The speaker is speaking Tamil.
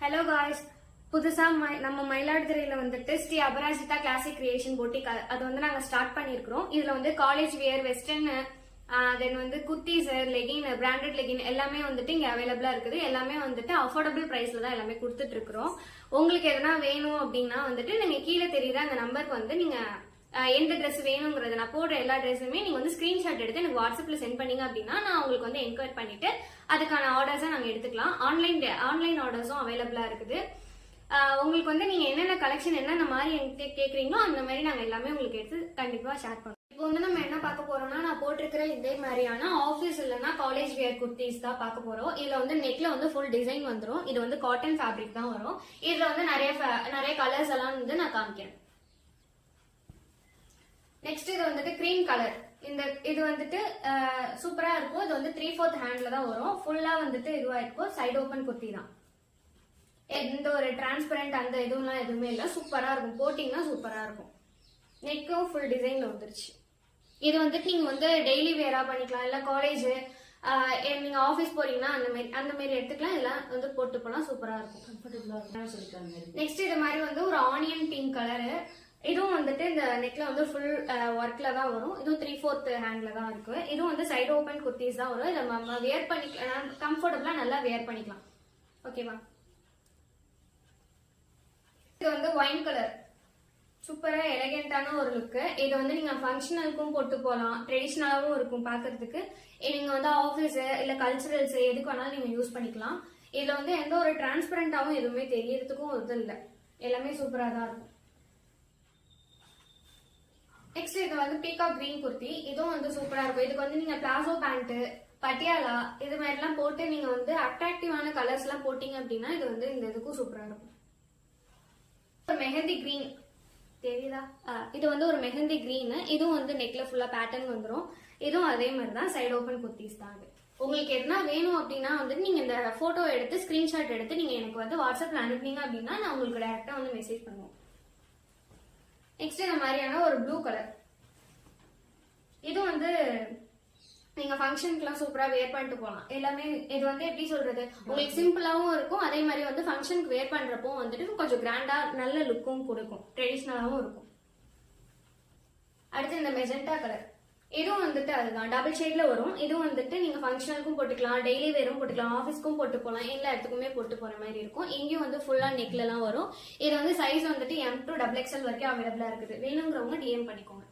ஹலோ காய்ஸ், புதுசா நம்ம மயிலாடுதுறையில வந்துட்டு Sri Aparajitha classic creation boutique அது வந்து நாங்க ஸ்டார்ட் பண்ணிருக்கிறோம். இதுல வந்து காலேஜ் வியர், வெஸ்டர்ன், தென் வந்து குர்த்திஸ், லெகின், பிராண்டட் லெகின் எல்லாமே வந்துட்டு இங்க அவைலபிளா இருக்குது. எல்லாமே வந்துட்டு அஃபோர்டபுள் பிரைஸ்ல தான் எல்லாமே கொடுத்துட்டு இருக்கிறோம். உங்களுக்கு எதனா வேணும் அப்படின்னா வந்துட்டு நீங்க கீழே தெரியுற அந்த நம்பருக்கு வந்து நீங்க எந்த ட்ரெஸ் வேணுங்கிறத நான் போடுற எல்லா ட்ரெஸ்ஸுமே நீங்க வந்து ஸ்கிரீன்ஷாட் எடுத்து எனக்கு வாட்ஸ்அப்ல சென்ட் பண்ணீங்க அப்படின்னா நான் உங்களுக்கு வந்து என்கொயர் பண்ணிட்டு அதுக்கான ஆர்டர்ஸை நாங்க எடுத்துக்கலாம். ஆன்லைன் ஆர்டர்ஸும் அவைலபிளா இருக்குது. உங்களுக்கு வந்து நீங்க என்னென்ன கலெக்ஷன் என்னென்ன மாதிரி என்கிட்ட கேக்குறீங்களோ அந்த மாதிரி நாங்க எல்லாமே உங்களுக்கு எடுத்து கண்டிப்பா ஷேர் பண்ணுவோம். இப்போ வந்து நம்ம என்ன பார்க்க போறோம்னா, நான் போட்டிருக்கிற இதே மாதிரியான ஆஃபீஸ் இல்லைன்னா காலேஜ் வியர் குர்த்திஸ் தான் பார்க்க போறோம். இதுல வந்து நெக்ல வந்து ஃபுல் டிசைன் வந்துடும். இது வந்து காட்டன் ஃபேப்ரிக் தான் வரும். இதுல வந்து நிறைய கலர்ஸ் எல்லாம் வந்து நான் காமிக்கிறேன். நெக்ஸ்ட் இது வந்துட்டு கிரீம் கலர். இது வந்துட்டு சூப்பரா இருக்கும். இது வந்து 3/4 ஹேண்ட்ல தான் வரும். ஃபுல்லா வந்துட்டு இதுவா இருக்கும். சைடு ஓபன் குர்த்தி தான். எந்த ஒரு டிரான்ஸ்பரண்ட் அந்த இதுலாம் எதுவுமே இல்ல. சூப்பரா இருக்கும். போட்டிங்கன்னா சூப்பரா இருக்கும். நெக்கும் ஃபுல் டிசைன்ல வந்துருச்சு. இது வந்துட்டு நீங்க வந்து டெய்லி வேரா பண்ணிக்கலாம். இல்ல காலேஜ் நீங்க ஆபீஸ் போறீங்கன்னா அந்த மாதிரி எடுத்துக்கலாம். இதெல்லாம் வந்து போட்டு போனா சூப்பரா இருக்கும். கம்ஃபர்டபுளா இருக்கும். நெக்ஸ்ட் இது மாதிரி வந்து ஒரு ஆனியன் பிங்க் கலரு. இதுவும் வந்துட்டு இந்த நெக்ல வந்து ஃபுல் ஒர்க்ல தான் வரும். இதுவும் 3/4 ஹேண்ட்ல தான் இருக்கு. இதுவும் வந்து சைடு ஓபன் குர்த்திஸ் தான் வரும். இதை நம்ம வேர் பண்ணிக்கலாம். கம்ஃபர்டபுளா நல்லா வேர் பண்ணிக்கலாம். ஓகேவா? இது வந்து ஒயின் கலர். சூப்பரா எலகென்டான ஒரு லுக். இது வந்து நீங்க ஃபங்க்ஷனலுக்கும் போட்டு போகலாம். ட்ரெடிஷ்னலாவும் இருக்கும் பாக்குறதுக்கு. நீங்க வந்து ஆபீஸ் இல்ல கல்ச்சுரல்ஸ் எதுக்கு வேணாலும் நீங்க யூஸ் பண்ணிக்கலாம். இதுல வந்து எந்த ஒரு டிரான்ஸ்பரண்டாவும் எதுவுமே தெரியறதுக்கும் இது இல்ல. எல்லாமே சூப்பரா தான் இருக்கும். நெக்ஸ்ட் இது வந்து பீகாக் கிரீன் குர்த்தி. இதுவும் வந்து சூப்பரா இருக்கும். இதுக்கு வந்து நீங்க பிளாசோ பேண்ட், பட்டியாலா இது மாதிரி எல்லாம் போட்டு நீங்க வந்து அட்ராக்டிவான கலர்ஸ் எல்லாம் போட்டீங்க அப்படின்னா இது வந்து இந்த இதுக்கும் சூப்பரா இருக்கும். மெஹந்தி கிரீன் தெரியுதா? இது வந்து ஒரு மெஹந்தி கிரீன். இதுவும் வந்து நெக்ல ஃபுல்லா பேட்டர்ன் வந்துடும். இதுவும் அதே மாதிரி தான். சைடு ஓபன் குர்த்திஸ் தான். உங்களுக்கு எதுனா வேணும் அப்படின்னா வந்து நீங்க இந்த போட்டோ எடுத்து ஸ்கிரீன்ஷாட் எடுத்து நீங்க எனக்கு வந்து வாட்ஸ்அப்ல அனுப்புனீங்க அப்படின்னா நான் உங்களுக்கு டைரக்டா வந்து மெசேஜ் பண்ணுவோம். நெக்ஸ்ட் இந்த மாதிரியான ஒரு ப்ளூ கலர். இது வந்து நீங்க ஃபங்க்ஷனுக்குலாம் சூப்பரா வேர் பண்ணிட்டு போகலாம். எல்லாமே இது வந்து எப்படி சொல்றது, உங்களுக்கு சிம்பிளாவும் இருக்கும். அதே மாதிரி வந்து ஃபங்க்ஷனுக்கு வேர் பண்றப்போ வந்துட்டு கொஞ்சம் கிராண்டா நல்ல லுக்கும் கொடுக்கும். ட்ரெடிஷ்னலாவும் இருக்கும். அடுத்து இந்த மெஜெண்டா கலர். இதுவும் வந்துட்டு அதுதான் டபுள் ஷேட்ல வரும். இதுவும் வந்துட்டு நீங்க ஃபங்க்ஷனுக்கும் போட்டுக்கலாம், டெய்லி வேரும் போட்டுக்கலாம், ஆஃபீஸ்க்கும் போட்டு போகலாம். எல்லா இடத்துக்குமே போட்டு போற மாதிரி இருக்கும். இங்கேயும் வந்து ஃபுல்லா நெக்ல எல்லாம் வரும். இது வந்து சைஸ் வந்துட்டு M to XXL வரைக்கும் அவைலபிளா இருக்குது. வேணுங்கிறவங்க DM பண்ணிக்கோங்க.